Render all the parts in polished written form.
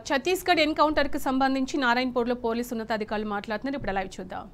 Chhattisgarh encounter కు సంబంధించి నారాయణపూర్లో police ఉన్నతాధికారులు మాట్లాడుతున్నారు. ఇప్పుడు లైవ్ చూద్దాం.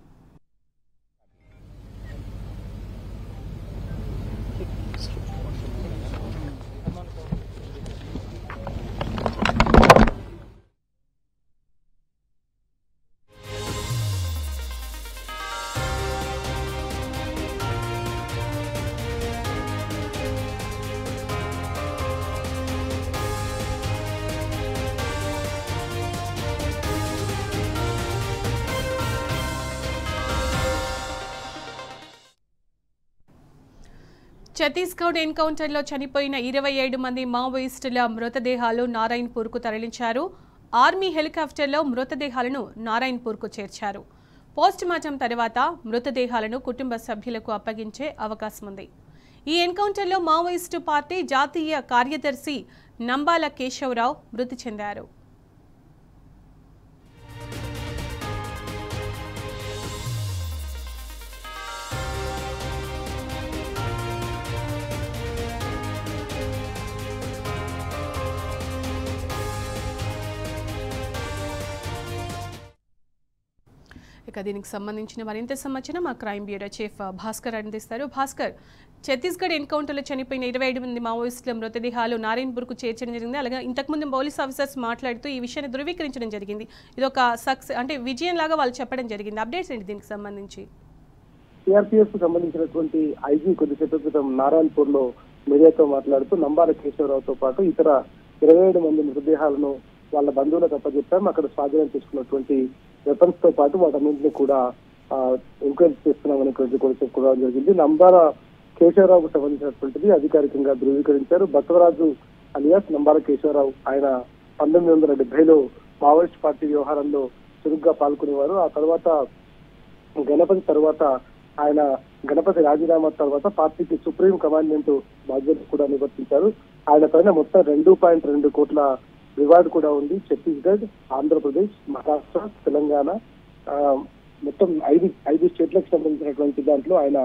ఛత్తీస్గఢ్ ఎన్కౌంటర్లో చనిపోయిన 27 మంది మావోయిస్టుల మృతదేహాలు నారాయణపూర్కు తరలించారు. ఆర్మీ హెలికాప్టర్లో మృతదేహాలను నారాయణపూర్కు చేర్చారు. పోస్టుమార్టం తర్వాత మృతదేహాలను కుటుంబ సభ్యులకు అప్పగించే అవకాశం ఉంది. ఈ ఎన్కౌంటర్లో మావోయిస్టు పార్టీ జాతీయ కార్యదర్శి నంబాల కేశవరావు మృతి చెందారు. ఇక దీనికి సంబంధించిన మరింత సమాచారం మా క్రైమ్ బ్యూరో చీఫ్ భాస్కర్ అందిస్తారు. భాస్కర్, ఛత్తీస్గఢ్ ఎన్కౌంటర్లో చనిపోయిన 27 మంది మావోయిస్టుల మృతదేహాలు నారాయణపూర్కు చేర్చడం జరిగింది. అలాగే ఇంతకుముందు పోలీస్ ఆఫీసర్స్ మాట్లాడుతూ ఈ విషయాన్ని ధృవీకరించడం జరిగింది. ఇది ఒక విజయం లాగా వాళ్ళు చెప్పడం జరిగింది. అప్డేట్స్ ఏంటి దీనికి సంబంధించి? సిఆర్పీఎఫ్ కు సంబంధించినటువంటి ఐజీ కొద్దిసేపు క్రితం నారాయణపూర్ లో మీడియాతో మాట్లాడుతూ నంబాల కేశవరావుతో పాటు ఇతర 27 మంది మృతదేహాలను వాళ్ళ బంధువులకు అప్పచెప్పాం. అక్కడ స్వాధీనం చేసుకున్నటువంటి వెపన్స్ తో పాటు వాటన్నింటినీ కూడా ఎంక్వైరీ చేస్తున్నామనేటువంటి కూడా చెప్పుకోవడం జరిగింది. నంబాల కేశవరావుకు సంబంధించినటువంటిది అధికారికంగా ధృవీకరించారు. బసవరాజు అలియాస్ నంబాల కేశవరావు ఆయన 1970లో మావోయిస్ట్ పార్టీ వ్యవహారంలో చురుగ్గా పాల్గొనేవారు. ఆ తర్వాత గణపతి తర్వాత ఆయన గణపతి రాజీనామా తర్వాత పార్టీకి సుప్రీం కమాండెంట్ బాధ్యతలు కూడా నిర్వర్తించారు. ఆయన పైన మొత్తం 2.2 కోట్ల రివార్డు కూడా ఉంది. ఛత్తీస్గఢ్, ఆంధ్రప్రదేశ్, మహారాష్ట్ర, తెలంగాణ మొత్తం ఐదు స్టేట్లకు సంబంధించినటువంటి దాంట్లో ఆయన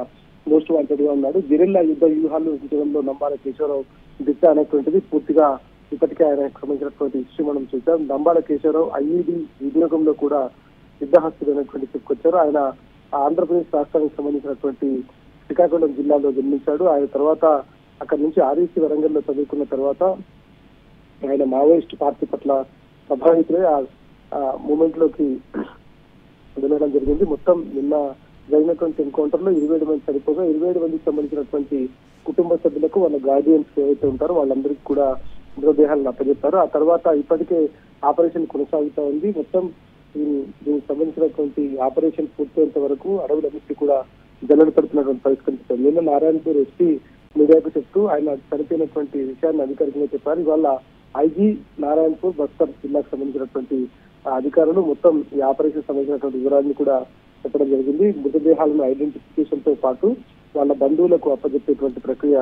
మోస్ట్ వాంటెడ్ గా ఉన్నాడు. గిరిల్లా యుద్ధ వ్యూహాలు రచించడంలో నంబాల కేశవరావు దిట్ట అనేటువంటిది పూర్తిగా ఇప్పటికే ఆయనకు సంబంధించినటువంటి హిస్టరీ మనం చూసాం. నంబాల కేశవరావు ఐఈడి వినియోగంలో కూడా సిద్ధహస్తుడు అనేటువంటి చెప్పుకొచ్చారు. ఆయన ఆంధ్రప్రదేశ్ రాష్ట్రానికి సంబంధించినటువంటి శ్రీకాకుళం జిల్లాలో జన్మించాడు. ఆయన తర్వాత అక్కడి నుంచి ఆర్ఈసీ వరంగల్లో చదువుకున్న తర్వాత ఆయన మావోయిస్ట్ పార్టీ పట్ల ప్రభావితులై ఆ మూమెంట్ లోకి వెళ్ళడం జరిగింది. మొత్తం నిన్న జరిగినటువంటి ఎన్కౌంటర్ లో 27 మంది చనిపోగా 27 మందికి సంబంధించినటువంటి కుటుంబ సభ్యులకు వాళ్ళ గార్డియన్స్ ఏవైతే ఉంటారో వాళ్ళందరికీ కూడా మృతదేహాలను అప్పచెప్పారు. ఆ తర్వాత ఇప్పటికే ఆపరేషన్ కొనసాగుతా ఉంది. మొత్తం దీనికి సంబంధించినటువంటి ఆపరేషన్ పూర్తయ్యేంత వరకు అడవులన్నింటినీ కూడా జల్లెడ పడుతున్నటువంటి పరిస్థితి కనిపిస్తుంది. నిన్న నారాయణపూర్ ఎస్పీ మీడియాకు చెప్తూ ఆయన చనిపోయినటువంటి విషయాన్ని అధికారికంగా చెప్పారు. ఇవాళ ఐజీ నారాయణపూర్ బస్తర్ జిల్లాకు సంబంధించినటువంటి అధికారులు మొత్తం ఈ ఆపరేషన్ సంబంధించినటువంటి వివరాలను కూడా చెప్పడం జరిగింది. మృతదేహాలను ఐడెంటిఫికేషన్ తో పాటు వాళ్ళ బంధువులకు అప్పచెప్పేటువంటి ప్రక్రియ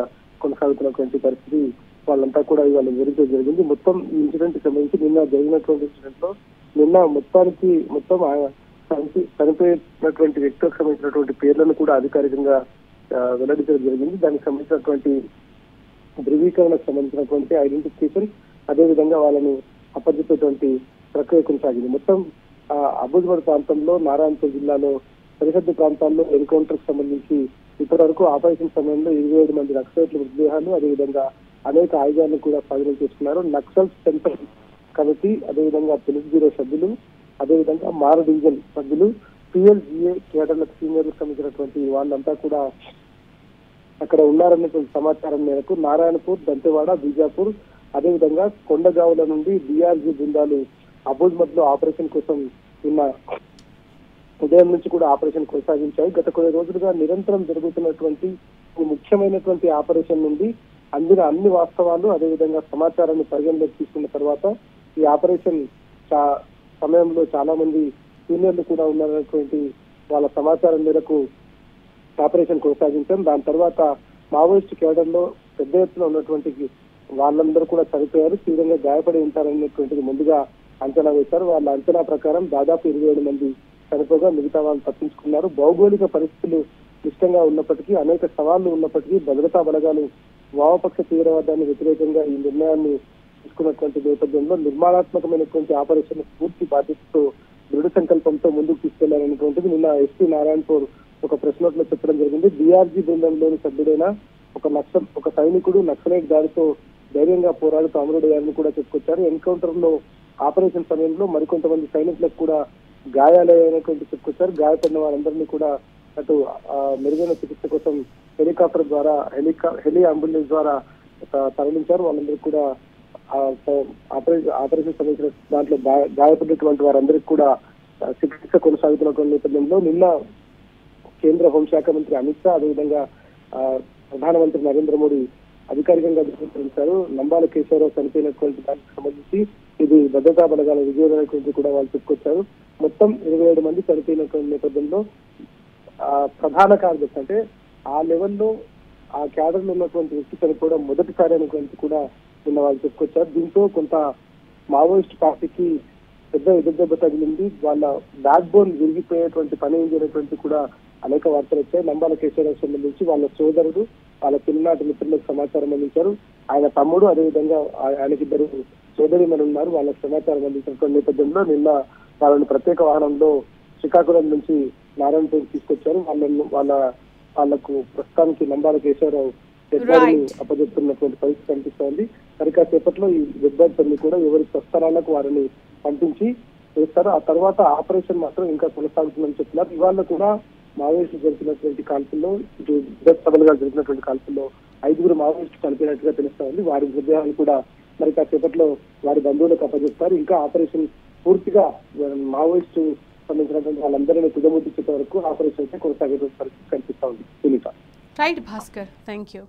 కొనసాగుతున్నటువంటి పరిస్థితి వాళ్ళంతా కూడా ఇవాళ వివరించడం జరిగింది. మొత్తం ఈ ఇన్సిడెంట్ కి సంబంధించి నిన్న జరిగినటువంటి ఇన్సిడెంట్ లో నిన్న మొత్తం చనిపోయినటువంటి వ్యక్తులకు సంబంధించినటువంటి పేర్లను కూడా అధికారికంగా వెల్లడించడం జరిగింది. దానికి సంబంధించినటువంటి ధృవీకరణకు సంబంధించినటువంటి ఐడెంటిఫికేషన్ అదేవిధంగా వాళ్ళని అప్పచెప్పేటువంటి ప్రక్రియ కొనసాగింది. మొత్తం అబుజ్బడ్ ప్రాంతంలో నారాయణపూర్ జిల్లాలో సరిహద్దు ప్రాంతాల్లో ఎన్కౌంటర్ కు సంబంధించి ఇప్పటి వరకు ఆపరేషన్ సమయంలో 27 మంది నక్సలైట్ల మృతదేహాలు అదేవిధంగా అనేక ఆయుధాలను కూడా స్వాధీనం చేసుకున్నారు. నక్సల్ సెంట్రల్ కమిటీ అదేవిధంగా పోలీస్ బ్యూరో సభ్యులు అదేవిధంగా మార్ డివిజన్ సభ్యులు పిఎల్జిఏ కేడర్లకు సీనియర్లకు సంబంధించినటువంటి వాళ్ళంతా కూడా అక్కడ ఉన్నారనేటువంటి సమాచారం మేరకు నారాయణపూర్, దంతెవాడ, బీజాపూర్ అదేవిధంగా కొండగావుల నుండి డిఆర్జీ బృందాలు అబుజ్మద్ లో ఆపరేషన్ కోసం నిన్న ఉదయం నుంచి కూడా ఆపరేషన్ కొనసాగించాయి. గత కొన్ని రోజులుగా నిరంతరం జరుగుతున్నటువంటి ముఖ్యమైనటువంటి ఆపరేషన్ నుండి అందిన అన్ని వాస్తవాలు అదేవిధంగా సమాచారాన్ని పరిగణలోకి తీసుకున్న తర్వాత ఈ ఆపరేషన్ సమయంలో చాలా మంది సీనియర్లు కూడా ఉన్నారనేటువంటి వాళ్ళ సమాచారం మేరకు ఆపరేషన్ కొనసాగించాం. దాని తర్వాత మావోయిస్ట్ కేడర్ లో పెద్ద ఎత్తున ఉన్నటువంటి వాళ్ళందరూ కూడా చనిపోయారు, తీవ్రంగా గాయపడి ఉంటారనేటువంటిది ముందుగా అంచనా వేశారు. వాళ్ళ అంచనా ప్రకారం దాదాపు 27 మంది చనిపోగా మిగతా వాళ్ళు తప్పించుకున్నారు. భౌగోళిక పరిస్థితులు క్లిష్టంగా ఉన్నప్పటికీ అనేక సవాళ్లు ఉన్నప్పటికీ భద్రతా బలగాలు వామపక్ష తీవ్రవాదాన్ని వ్యతిరేకంగా ఈ నిర్ణయాన్ని తీసుకున్నటువంటి నేపథ్యంలో నిర్మాణాత్మకమైనటువంటి ఆపరేషన్ పూర్తి బాధ్యతతో దృఢ సంకల్పంతో ముందుకు తీసుకెళ్లారనేటువంటిది నిన్న ఎస్పీ నారాయణపూర్ ఒక ప్రెస్ నోట్ లో చెప్పడం జరిగింది. డిఆర్జీ బృందంలోని సభ్యుడైన ఒక సైనికుడు నక్సలైట్ దాడితో ధైర్యంగా పోరాడుతూ అమరుడయ్యారని కూడా చెప్పుకొచ్చారు. ఎన్కౌంటర్ లో ఆపరేషన్ సమయంలో మరికొంతమంది సైనికులకు కూడా గాయాలైనటువంటి చెప్పుకొచ్చారు. గాయపడిన వారందరినీ కూడా అటు మెరుగైన చికిత్స కోసం హెలికాప్టర్ ద్వారా హెలి అంబులెన్స్ ద్వారా తరలించారు. వాళ్ళందరికీ కూడా ఆపరేషన్ సంబంధించిన దాంట్లో గాయపడినటువంటి వారందరికీ కూడా చికిత్స కొనసాగుతున్న నేపథ్యంలో నిన్న కేంద్ర హోంశాఖ మంత్రి అమిత్ షా అదేవిధంగా ప్రధానమంత్రి నరేంద్ర మోడీ అధికారికంగా ధృవీకరించారు. నంబాల కేశవరావు చనిపోయినటువంటి దానికి సంబంధించి ఇది భద్రతా బలగాల విజయం అనేటువంటి కూడా వాళ్ళు చెప్పుకొచ్చారు. మొత్తం 27 మంది చనిపోయినటువంటి నేపథ్యంలో ప్రధాన కార్యదర్శి అంటే ఆ లెవెల్లో ఆ క్యాడర్ లో ఉన్నటువంటి వ్యక్తి చనిపోవడం మొదటిసారి అనేటువంటి కూడా నిన్న వాళ్ళు చెప్పుకొచ్చారు. దీంతో కొంత మావోయిస్ట్ పార్టీకి పెద్ద ఎదురుదెబ్బ తగిలింది. వాళ్ళ బ్యాక్ బోన్ విరిగిపోయేటువంటి పని ఏంటి అనేటువంటి కూడా అనేక వార్తలు వచ్చాయి. నంబాల కేశవరావు సంబంధించి వాళ్ళ సోదరుడు వాళ్ళ చిన్ననాటి మిత్రులకు సమాచారం అందించారు. ఆయన తమ్ముడు అదేవిధంగా ఆయనకి 2 సోదరిమణులు ఉన్నారు. వాళ్ళకి సమాచారం అందించినటువంటి నేపథ్యంలో నిన్న వాళ్ళని ప్రత్యేక వాహనంలో శ్రీకాకుళం నుంచి నారాయణపూర్ తీసుకొచ్చారు. వాళ్లకు ప్రస్తుతానికి నంబాల కేశవరావు డెడ్ బాడీని అప్పచెప్తున్నటువంటి పరిస్థితి కనిపిస్తోంది. సరికాసేపట్లో ఈ డెడ్ బాడీస్ అన్ని కూడా ఎవరి స్వస్థలాలకు వారిని పంపించి చేస్తారు. ఆ తర్వాత ఆపరేషన్ మాత్రం ఇంకా కొనసాగుతుందని చెప్తున్నారు. ఇవాళ కూడా మావోయిస్టులు జరిపినటువంటి కాల్పుల్లో ఇటు సభలుగా జరిపినటువంటి కాల్పుల్లో 5 మావోయిస్టులు చనిపోయినట్టుగా తెలుస్తా ఉంది. వారి మృతదేహాలు కూడా మరి కాసేపట్లో వారి బంధువులకు అప్పచెప్తారు. ఇంకా ఆపరేషన్ పూర్తిగా మావోయిస్టు సంబంధించినటువంటి వాళ్ళందరినీ తుదముట్టించే వరకు ఆపరేషన్ కొనసాగేటువంటి పరిస్థితి కనిపిస్తా ఉంది. Right Bhaskar, thank you.